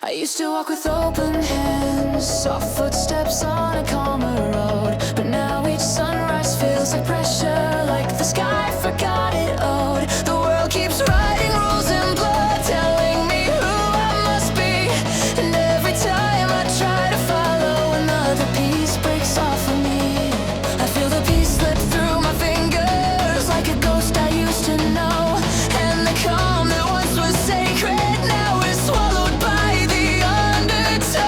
I used to walk with open hands, soft footsteps on a calmer road. But now each sunrise feels like pressure, like the sky forgot it owed. The world keeps writing rules in blood, telling me who I must be. And every time I try to follow, another piece breaks off of me. I feel the peace slip through my fingers, like a ghost I used to know. And the calm that once was sacred now is swallowed by the undertow.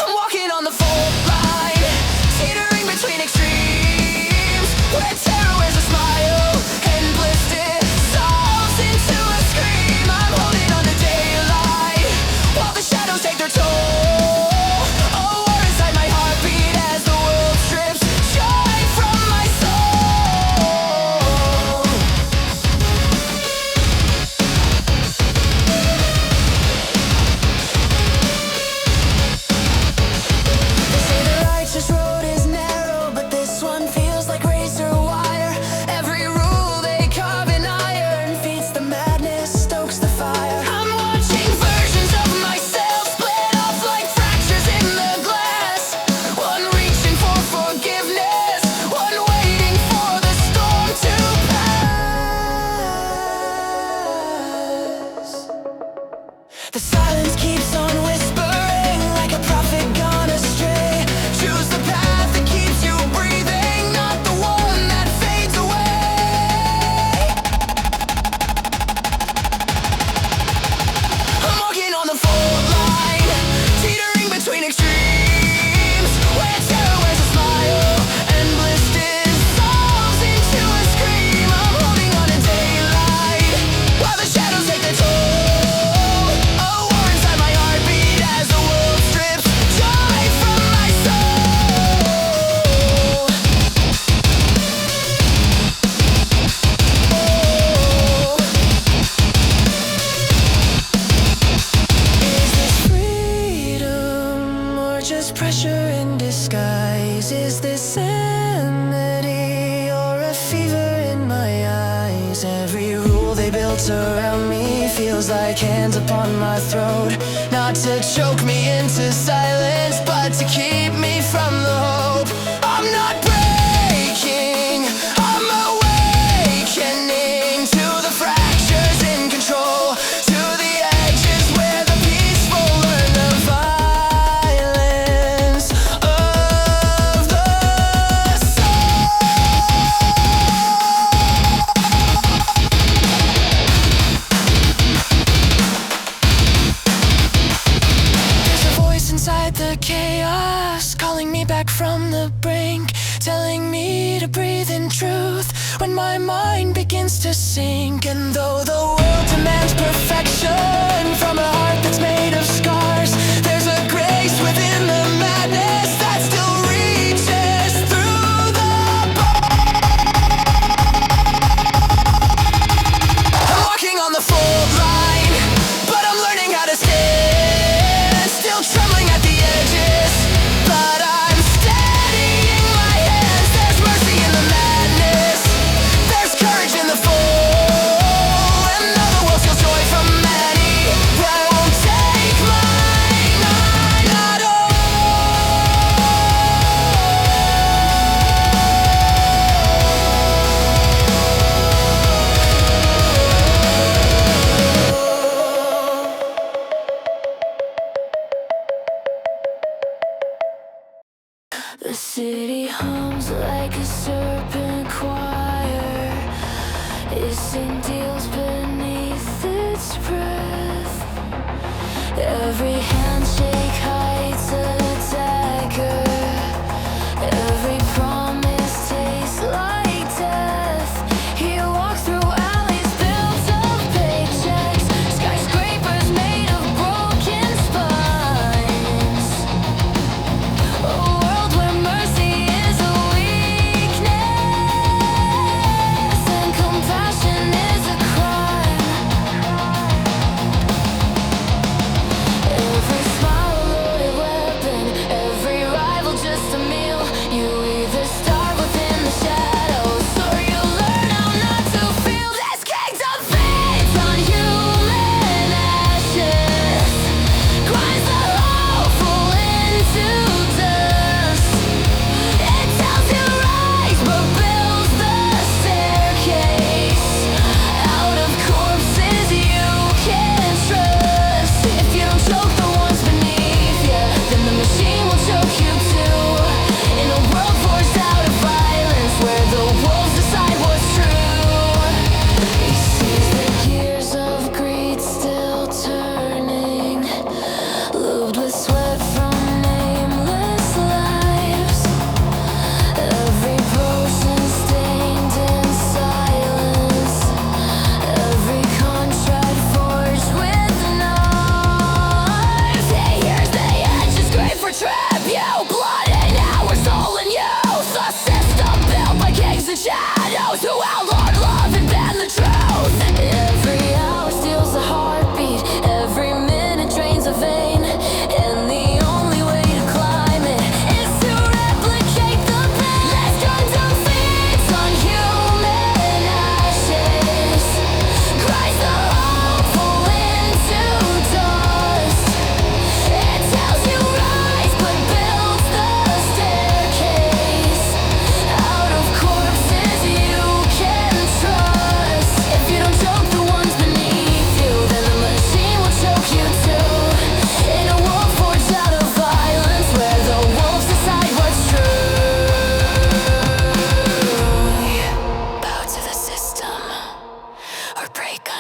I'm walking on the fault line, teetering between extremes, where terror wears a smile and bliss dissolves into a scream. I'm holding on to daylight while the shadows take their toll. A war inside my heartbeat as the world strips joy from my soul. They say the righteous road is narrow, but this one feels like razor wire. Every rule they carve in iron feeds the madness, stokes the fire. I'm watching versions of myself split off like fractures in the glass. One reaching for forgiveness, one waiting for the storm to pass. The silence keeps on whispering like a prophet gone astray. Choose the path that keeps you breathing, not the one that fades away. I'm walking on the fault line, teetering between extremes, where terror wears a smile and bliss dissolves into a scream. I'm holding on to daylight while the shadows take their toll. A war inside my heartbeat as the world strips joy from my soul. Is this freedom or just pressure in disguise? Is this sanity or a fever in my eyes? Every rule they built around me feels like hands upon my throat, not to choke me into silence, but to keep me from the hope. I'm not breaking, I'm awakening to the fractures in control, to the edges where the peaceful learn the violence of the soul. There's a voice inside the chaos, calling me back from the brink, telling me to breathe in truth when my mind begins to sink. And though the world demands perfection from a heart that's made of scars, there's a grace within the madness that still reaches through the bars. I'm walking on the fault line, but I'm learning how to stand, still trembling at the edges, but I'm steadying my hands. There's mercy in the madness, there's courage in the fall.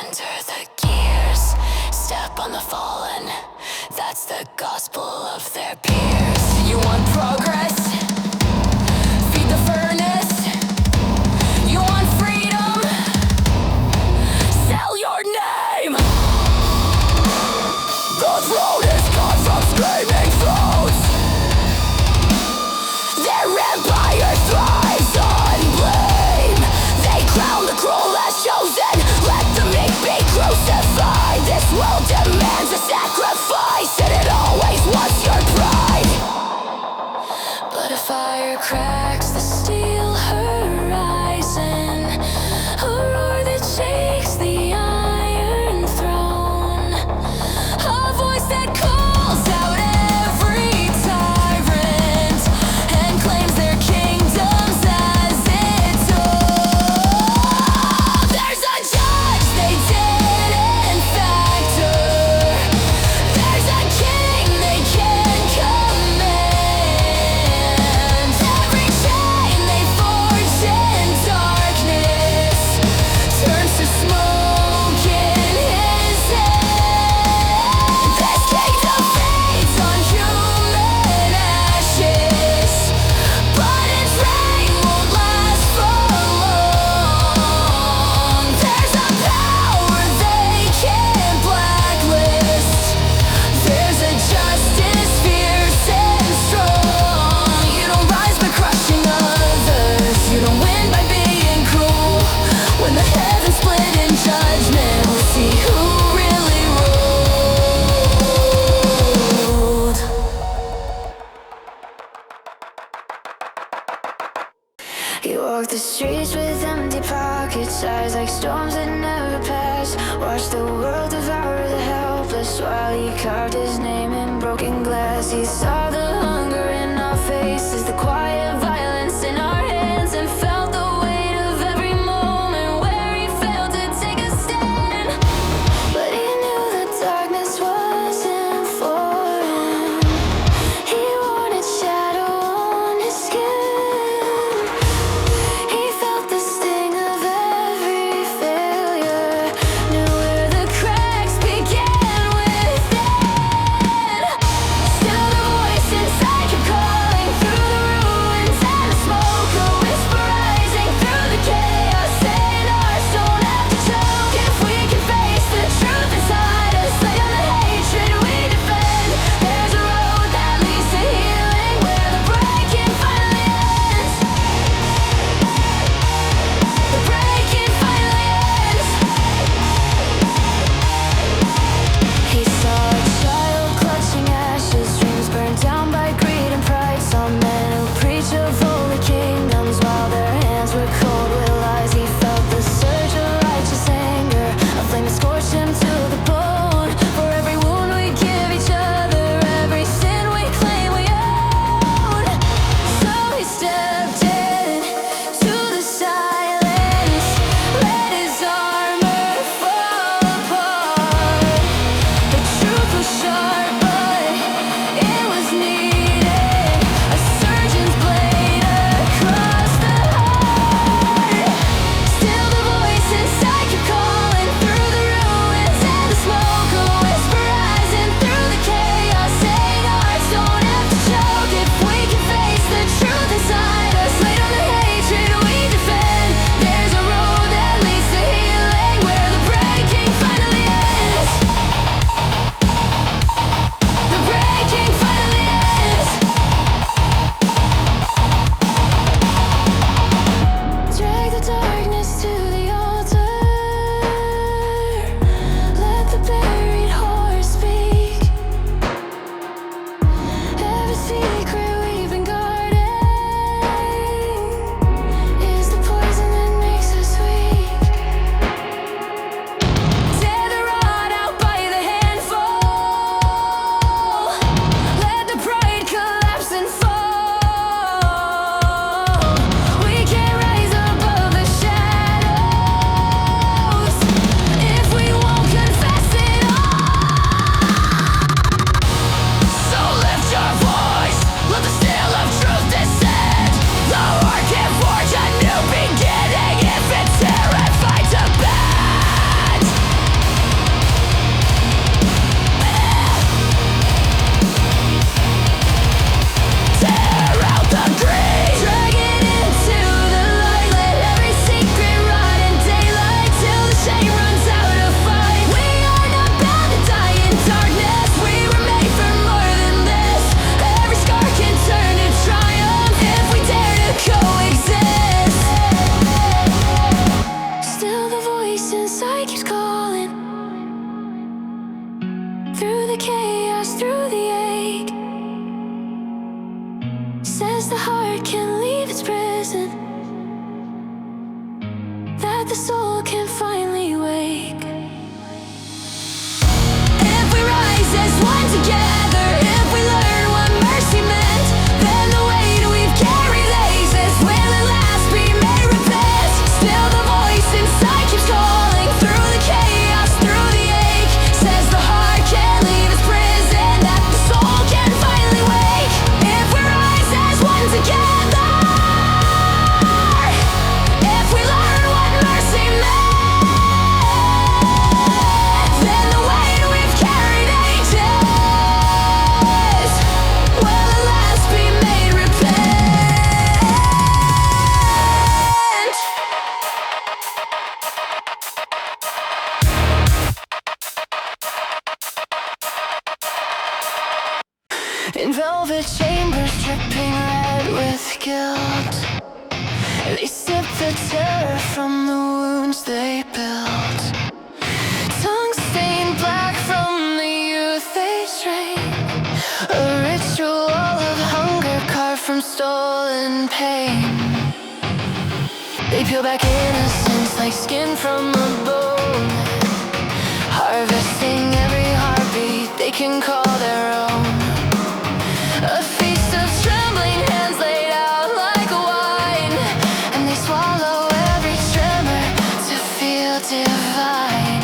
Enter the gears, step on the fallen. That's the gospel of their peers. You want progress? Feed the furnace. You want freedom? Sell your name. The throne is gone from screaming throats. Their empire thrives on blame. They crown the cruel as chosen. Let the meek be crucified. This world demands a sacrifice, and it always wants your pride. But a fire cracks the steel horizon, a roar that shakes the iron throne, a voice that calls out every tyrant and claims their kingdoms as its own. There's a judge they didn't factor. There's a king they can command. Every chain they forge in darkness turns to smoke in his hand. This kingdom feeds on human ashes, but its reign won't last for long. There's a power they can't blacklist. There's a justice fierce and strong. You don't rise by crushing others. You don't win by being cruel. When the heavens split in judgment, we'll see who really ruled. You walk the streets with empty pockets, eyes like storms that never pass. Watch the world devour the helpless while he carved his name in broken glass. He saw the hunger in our faces, the quiet violence in our hands, and felt the weight of every moment where he failed to take a stand. But he knew the darkness wasn't for him. He wanted shadow on his skin. He felt the sting of every failure, knew where the keeps calling. Through the chaos, through the ache, says the heart can't leave its prison, that the soul can finally wake. If we rise as one together, if we learn what mercy meant, then the weight we've carried laces will at last be made repent. Still the voice inside keeps calling. Through the chaos, through the ache, says the heart can't leave its prison, that the soul can finally wake. If we rise as one together, if we learn what mercy meant, then the weight we've carried ages will at last be made repent. In velvet chambers dripping red with guilt, they sip the terror from the wounds they built. Tongues stained black from the youth they train, a ritual of hunger carved from stolen pain. They peel back innocence like skin from a bone, harvesting every heartbeat they can call their own. A feast of trembling hands laid out like wine, and they swallow every tremor to feel divine.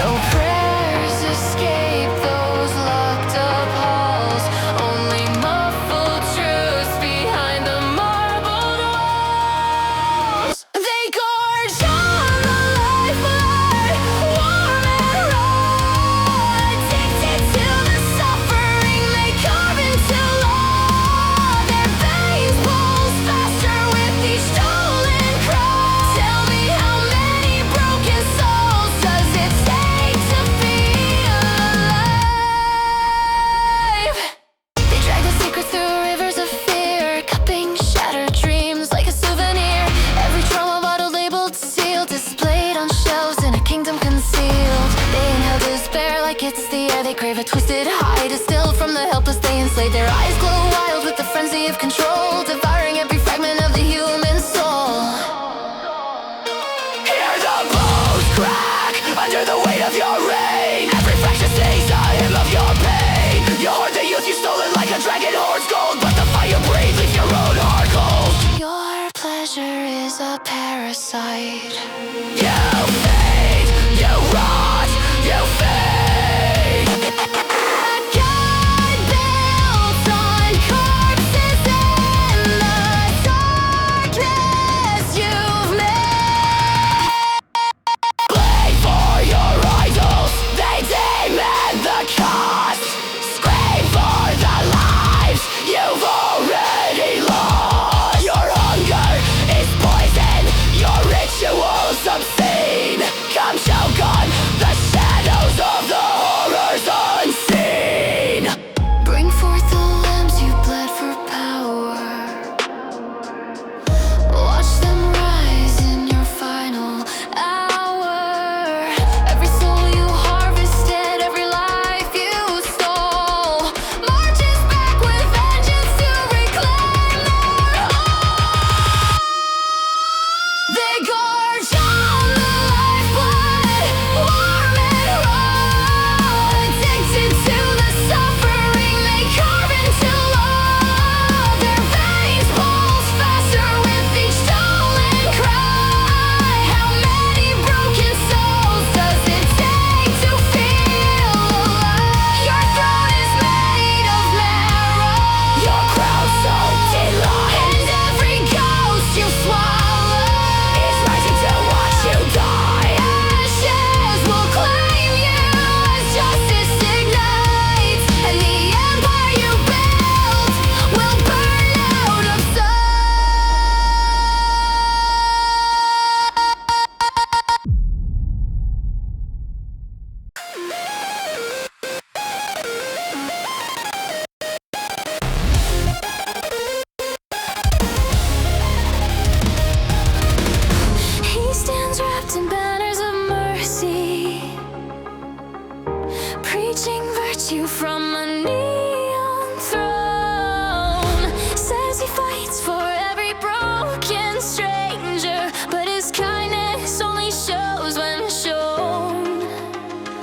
No prayers escape those locked up halls, only muffled truths behind the marbled walls. They gorge on the lifeblood, warm and raw, addicted to the suffering they carve into law. Their veins pulse faster with each stolen cry. Tell me, how many broken souls does it take to feel alive? They drag the secrets through rivers of fear, cupping shattered dreams like a souvenir. Every trauma bottle labeled, sealed, displayed on shelves in a kingdom concealed. They inhale despair like it's the air they crave, a twisted high distilled from the helpless they enslave. Their eyes glow wild with the frenzy of control, devouring every fragment of the human soul. Hear the bones crack under the weight of your reign. Every fracture stays a hymn of your pain. You hoard the youth you've stolen like a dragon hoards gold, but the fire breathes leaves your own heart cold. Your pleasure is a parasite. You fade, you rot, you fade. A god built on corpses in the darkness you've made. Blade for your idols, statue from a neon throne. Says he fights for every broken stranger, but his kindness only shows when shown.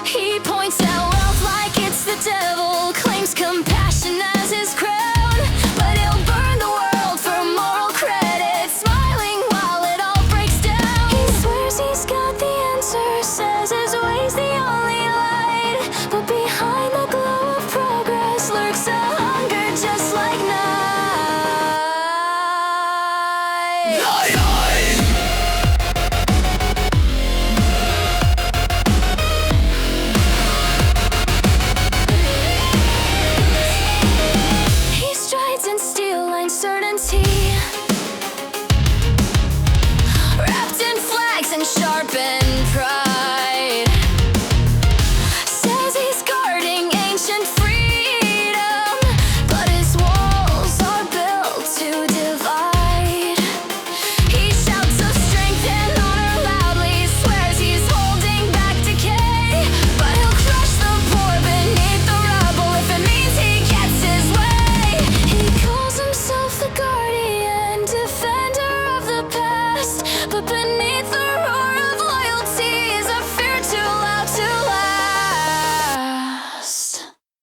He points out wealth like it's the devil, claims compassion as his crown, but he'll burn the world for moral credit, smiling while it all breaks down. He swears he's got the answer, says his way's the only light, but behind the glow of progress lurks a hunger just like night. He strides in steel-lined certainty, wrapped in flags and sharpened pride. Says he's guarding ancient freedom, but his walls are built to divide. He shouts of strength and honor loudly, swears he's holding back decay, but he'll crush the poor beneath the rubble if it means he gets his way. He calls himself the guardian, defender of the past, but beneath the roar of loyalty is a fear too loud to last.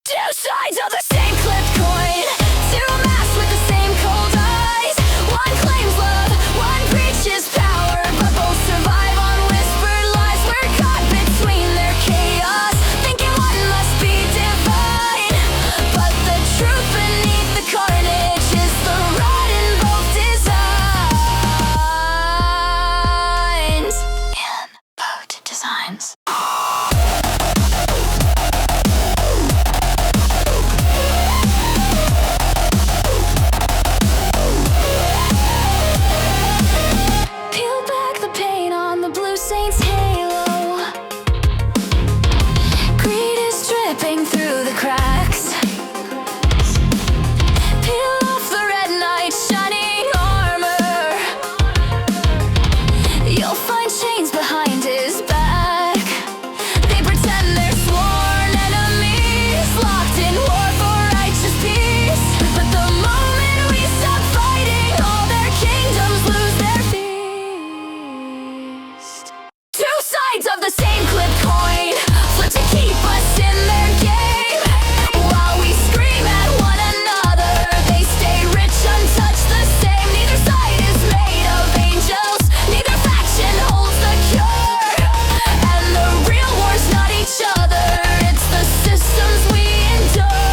Two sides of the same clipped coin, two masks with the same cold eyes. One claims love, one preaches power, but both survive on whispered lies. We're caught between their chaos, thinking one must be divine, but the truth beneath the carnage is the rot in both designs. In both designs. Peel back the paint on the blue saint's halo. Greed is dripping through the cracks. Peel off the red knight's shining armor. You'll find chains behind his back. They pretend they're sworn enemies, locked in war for righteous peace. But the moment we stop fighting, all their kingdoms lose their feast. Two sides of the same clipped coin, flip to keep us in their game. While we scream at one another, they stay rich, untouched the same. Neither side is made of angels, neither faction holds the cure. And the real war's not each other, it's the systems we endure.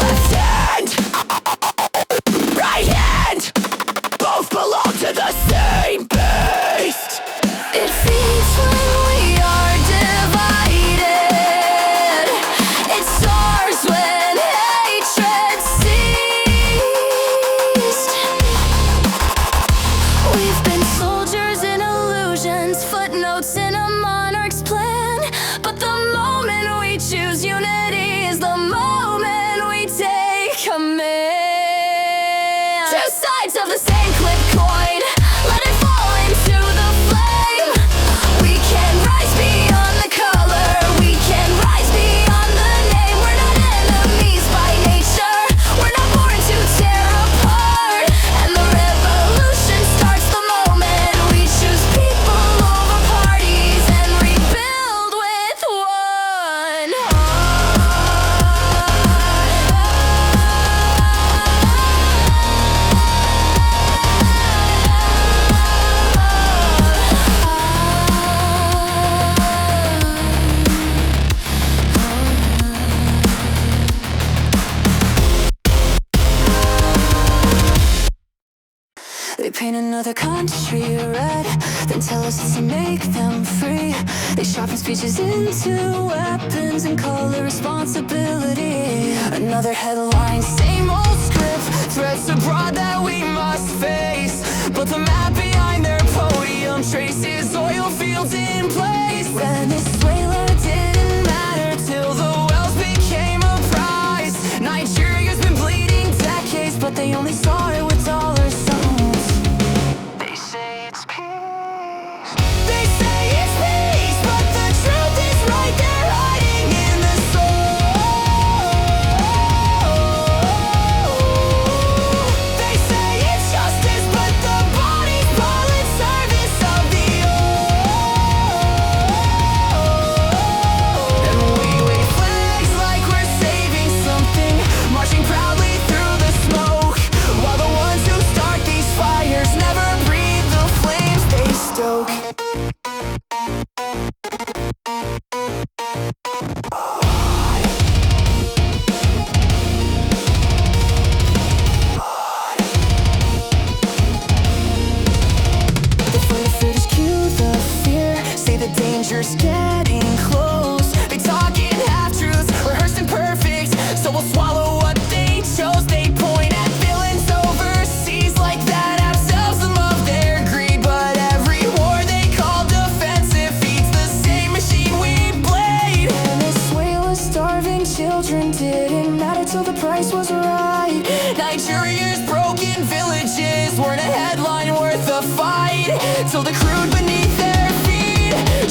Left hand, right hand, both belong to the same beast. It feeds when we are divided. It soars when hatred ceased. We've been soldiers in illusions, footnotes in a monarch's plan, but the moment we choose unity is the moment we take command. Two sides of the same clipped coin, let it fall into the flame. We can rise beyond the color, we can rise beyond the name. We're not enemies by nature, we're not born to tear apart. And the revolution starts the moment we choose people over parties and rebuild with one They paint another country red, then tell us it's to make them free. They sharpen speeches into weapons and call it responsibility. Another headline, same old script, threats abroad that we must face. But the map behind their podium traces oil fields in place. Venezuela didn't matter till the wells became a prize. Nigeria's been bleeding decades, but they only saw it with dollar signs. They say it's peace. They say it's peace, but the truth is right there danger's getting close. They talk in half-truths, rehearsed and perfect, so we'll swallow what they chose. They point at villains overseas like that, ourselves some of their greed. But every war they call defensive feeds the same machine we blade. Venezuela's starving children didn't matter till the price was right. Nigeria's broken villages weren't a headline worth a fight, till the crude beneath their feet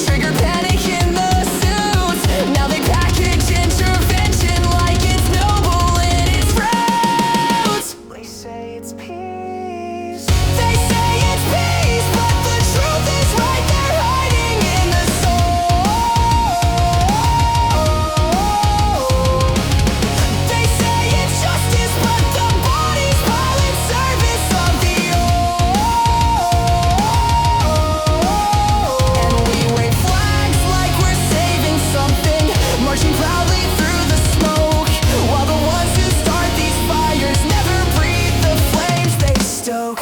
trigger panic in the suits. Now they package intervention like it's noble in its roots. They say it's peace. They say it's peace, but the truth is right there hiding in the soul. They say it's justice, but the bodies pile in service of the old. And we wave flags like we're saving something, marching proudly through the smoke, while the ones who start these fires never breathe the flames they stoke.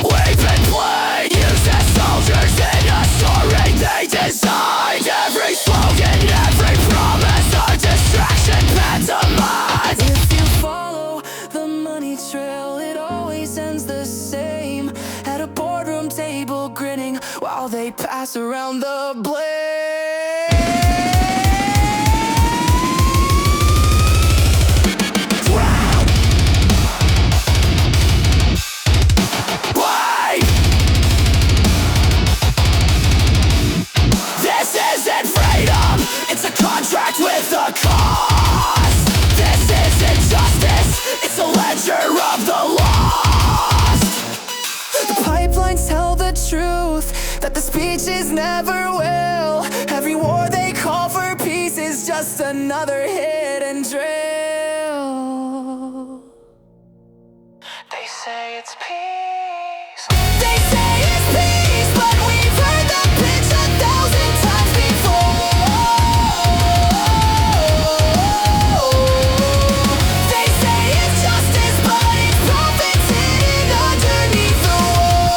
We've been played, used as soldiers in a story they designed. Every slogan, every promise, a distraction pantomime. If you follow the money trail, it always ends the same. At a boardroom table grinning while they pass around the blame. Wait! This isn't freedom, it's a contract with a cost. This isn't justice, it's a ledger of the lost. The pipelines tell the truth, that the speeches never will. Every war they call for peace is just another hidden drill. They say it's peace. They say it's peace, but we've heard the pitch 1,000 times before. They say it's justice, but it's profits hidden underneath the wall.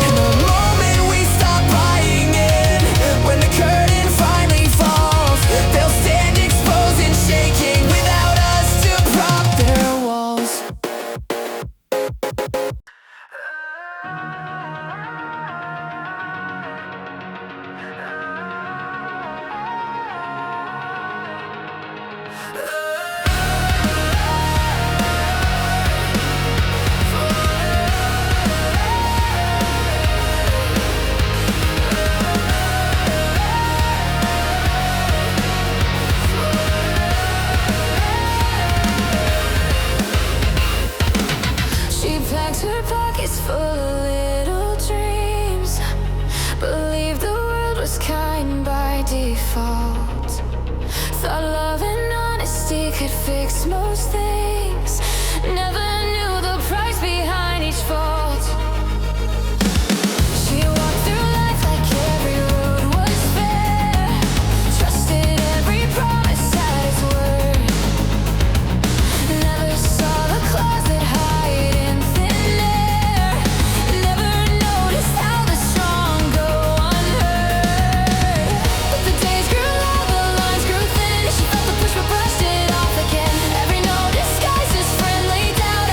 And the moment we stop buying in, when the curtain finally falls, they'll stand exposed and shaking without us to prop their walls. She packed her pockets full of little dreams, believed the world was kind by default. Thought love and honesty could fix most things, never knew the price behind each fault. She walked through life like every road was fair, trusted every promise at its word. Never saw the claws that hide in thin air, never noticed how the strong go unheard. But the days grew long, the lines grew thin, she felt the push but brushed it off again. Every no disguise is friendly doubt,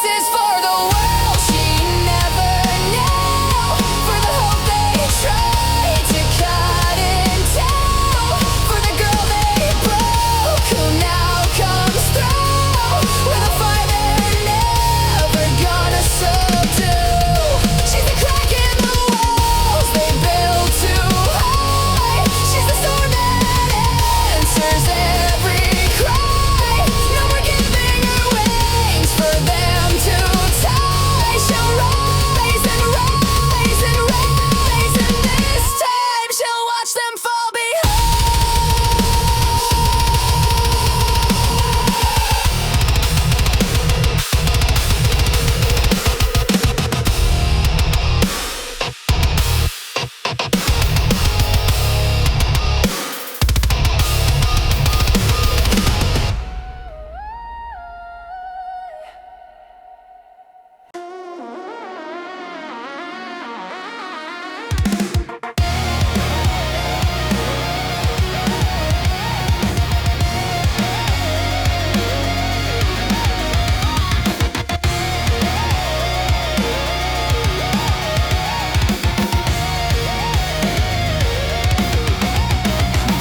is for the world she never knew, for the hope they tried to cut in two, for the girl they broke who now comes through with a fire they're never gonna subdue. She's the crack in the walls they build too high. She's the storm that answers every cry. No more giving her wings for them to tie. She'll rise and rise and rise, and this time she'll watch them fall behind.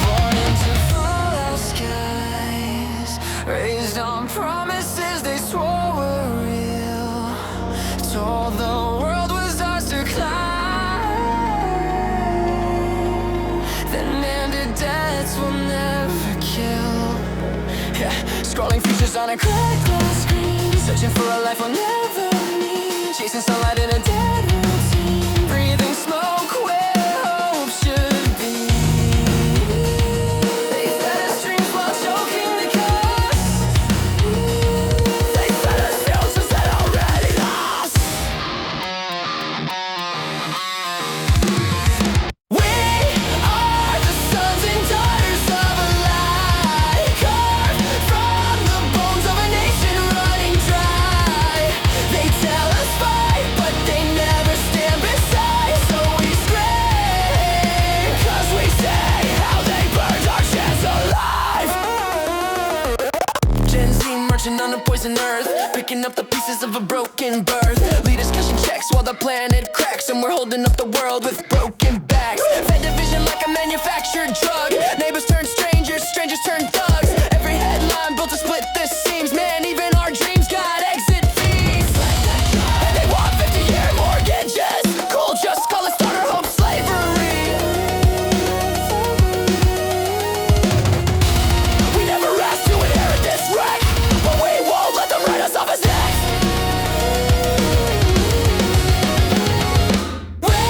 Born into fallout skies, raised on promises they swore were real. Told the world was ours to climb, then ended debts we'll never kill. Yeah, scrolling features on a cracked glass screen, searching for a life we'll never meet, chasing sunlight in a dead routine, breathing smoke where hope should be. They fed us dreams while choking the cost. They fed us futures that already lost. We are the sons and daughters of a lie, carved from the bones of a nation running dry. They tell us fight, but they never stand beside. So we scream, 'cause we say how they burned our chance alive. Gen Z marching on a poison earth, picking up the pieces of a broken birth. Leaders cashing checks while the planet cracks, and we're holding up the world with broken backs. Fed division like a manufactured drug. Neighbors turn strangers, strangers turn thugs. Every headline built to split the seams. Man, even our dreams got exit fees. And they want 50-year mortgages. Cool, just call it starter home slavery. We never asked to inherit this wreck, but we won't let them write us off as next. We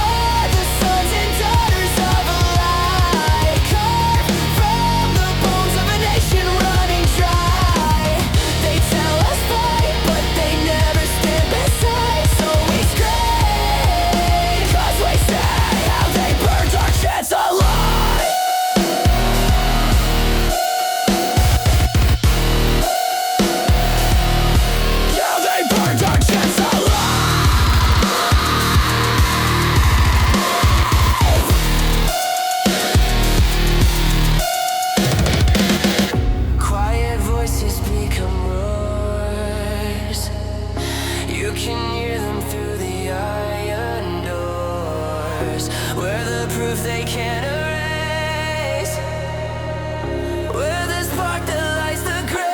are the sons and daughters of a lie, carved from the bones of a nation running dry. They tell us fight, but they never stand beside. So we scream, 'cause we say how they burned our chance alive. Yeah, they burned our chance alive. Quiet voices become roars. You can hear them through the iron doors. We're the proof they can't erase. We're the spark that lights the grace.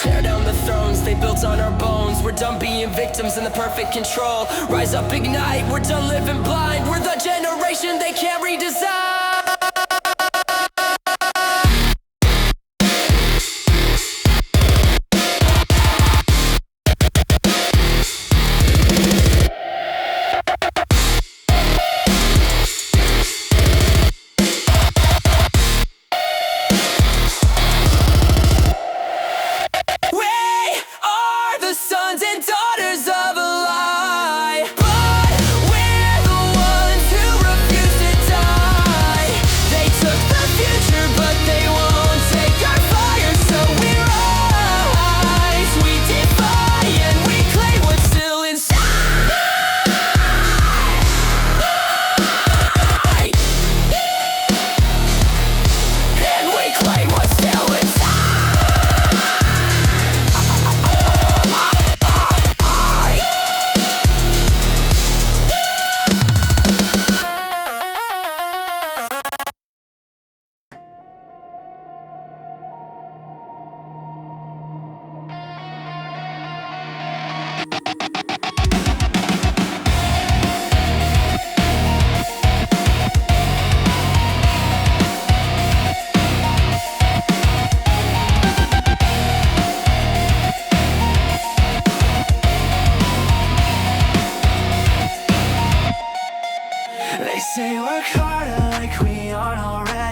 Tear down the thrones they built on our bones. We're done being victims in the perfect control. Rise up, ignite, we're done living blind. We're the generation they can't redesign.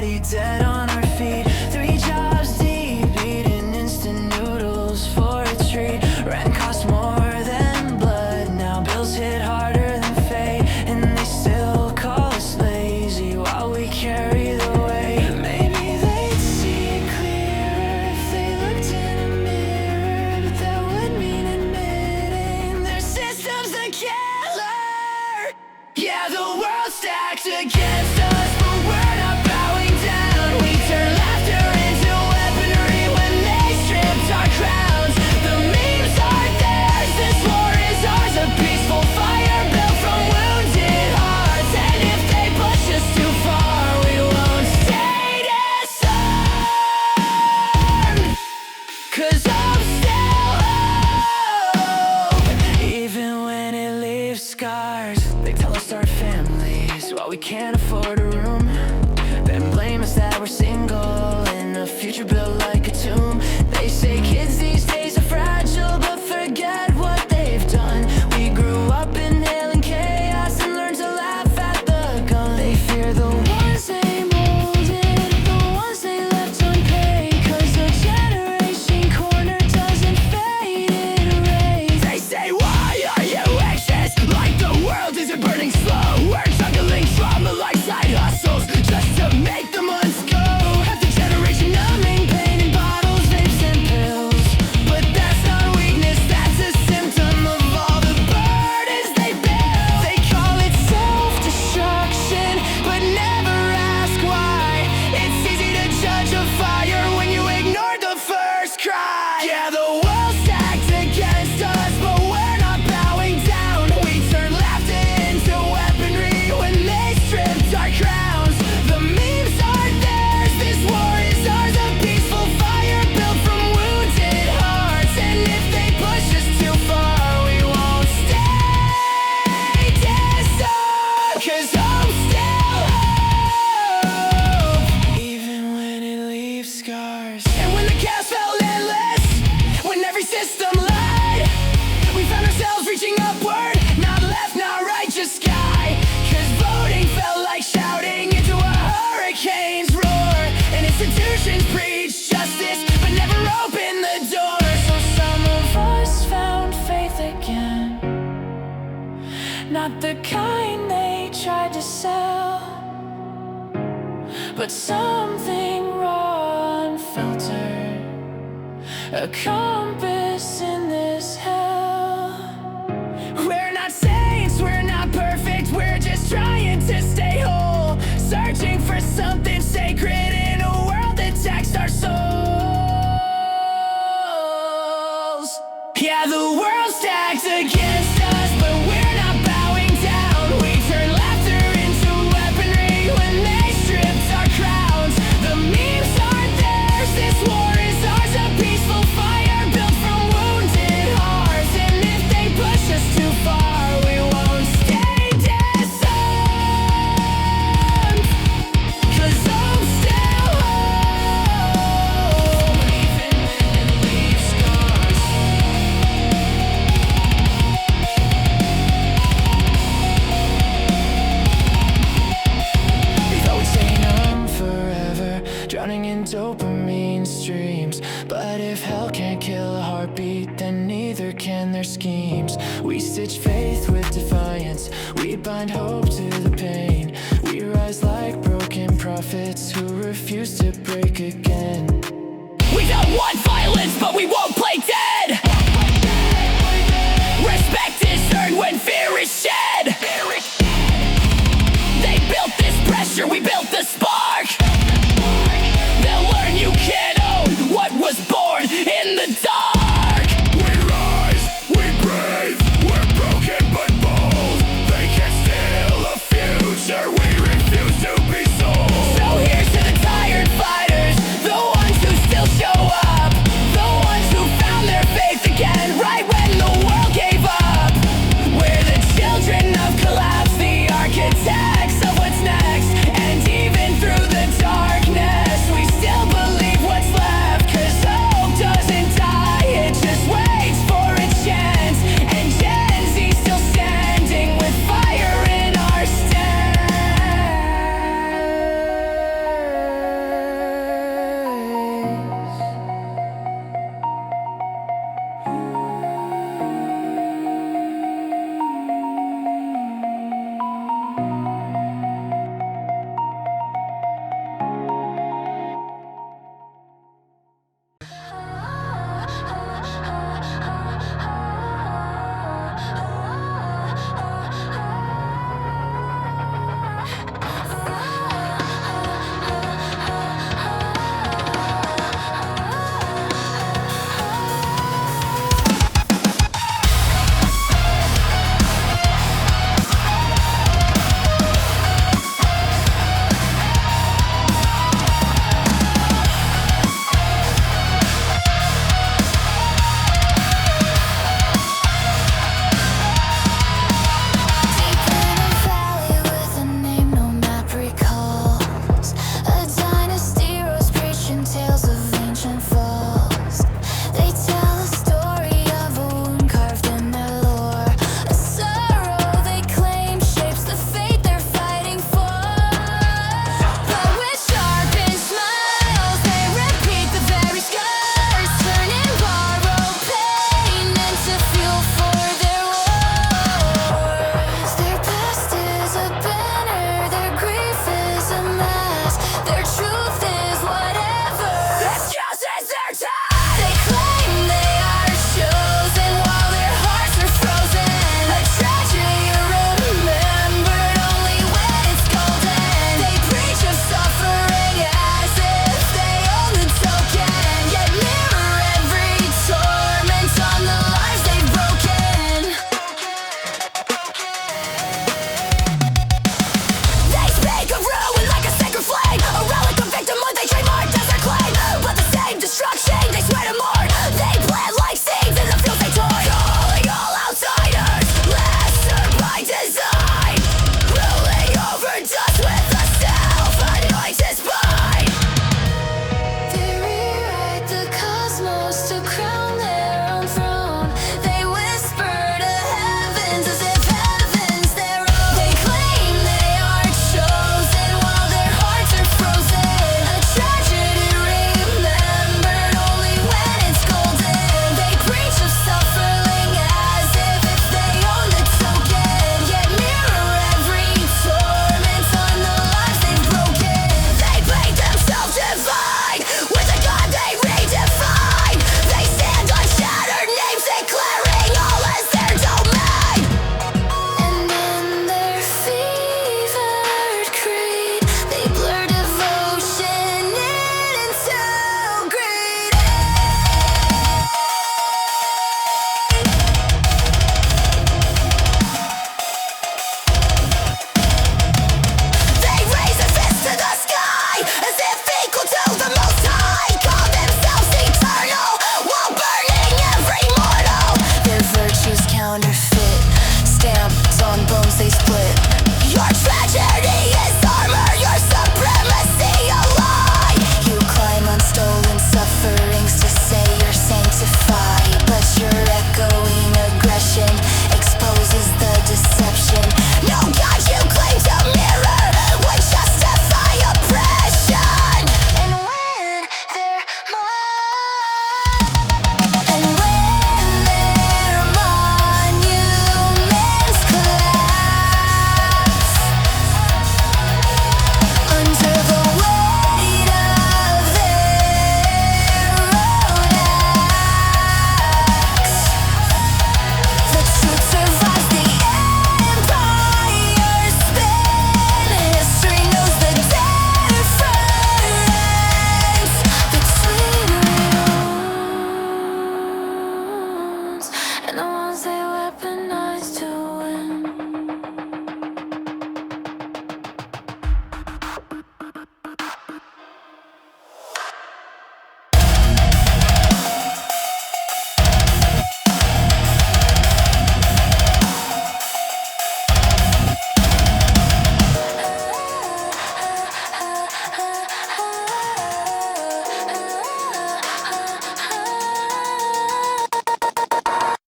body, dead on our feet. 3 jobs deep, eating instant noodles for a treat. Rent costs more than blood, now bills hit harder than fate. And they still call us lazy while we carry the weight. Maybe they'd see it clearer if they looked in a mirror, but that would mean admitting their system's the killer. Yeah, the world's stacked against us, but we're not bowing down. We turn laughter into weaponry when they stripped our crowns. The memes are theirs, this war is ours. A peaceful fire built from wounded hearts. And if they push us too far, we won't stay disarmed. 'Cause I'm still hope, even when it leaves scars. They tell us start families while we can't afford a room, then blame us that we're single in a future built like a tomb. They say kids these days are fragile, but forget what they've done. We grew up inhaling chaos and learned to laugh at the gun. They fear the ones they molded, the ones they left unpaid. 'Cause the generation corner doesn't fade, it erased. They say, why are you anxious? Like the world isn't burning slow. We're juggling trauma like side hustles just to make the months go. Half the generation numbing pain in bottles, vapes and pills. But that's not weakness, that's a symptom of all the burdens they build. They call it self-destruction, but never ask why. It's easy to judge a fire when you ignored the first cry. Yeah, the world's stacked against us, but we're not bowing down. We turn laughter into weaponry when they stripped our crowns. The memes are theirs, this war is ours. A peaceful fire built from wounded hearts. And if they push us too far, we won't stay disarmed. 'Cause I'm still hope, even when it leaves scars. And when the chaos felt endless, when every system lied, we found ourselves reaching upward, not left, not right, just sky. 'Cause voting felt like shouting into a hurricane's roar. And institutions preach justice, but never open the door. So some of us found faith again, not the kind they tried to sell, but something raw, unfiltered, a compass in this hell. We're not saints, we're not perfect, we're just trying to stay whole. Searching for something sacred in a world that taxed our souls. Yeah, the world's stacked against us, but we're not bowing down. We turn laughter into weaponry when they stripped our crowns. The memes are theirs, this war is ours. A peaceful fire built from wounded hearts. And if they push us too far, we won't stay disarmed. 'Cause I'm still home, even when it leaves scars. They thought we'd stay numb forever, drowning in dopamine streams. But if hell can't kill a heartbeat, then neither can their schemes. We stitch faith with defiance, we bind hope to the pain. We rise like broken prophets who refuse to break again. We don't want violence, but we won't play dead. Respect is earned when fear is shed. They built this pressure, we built the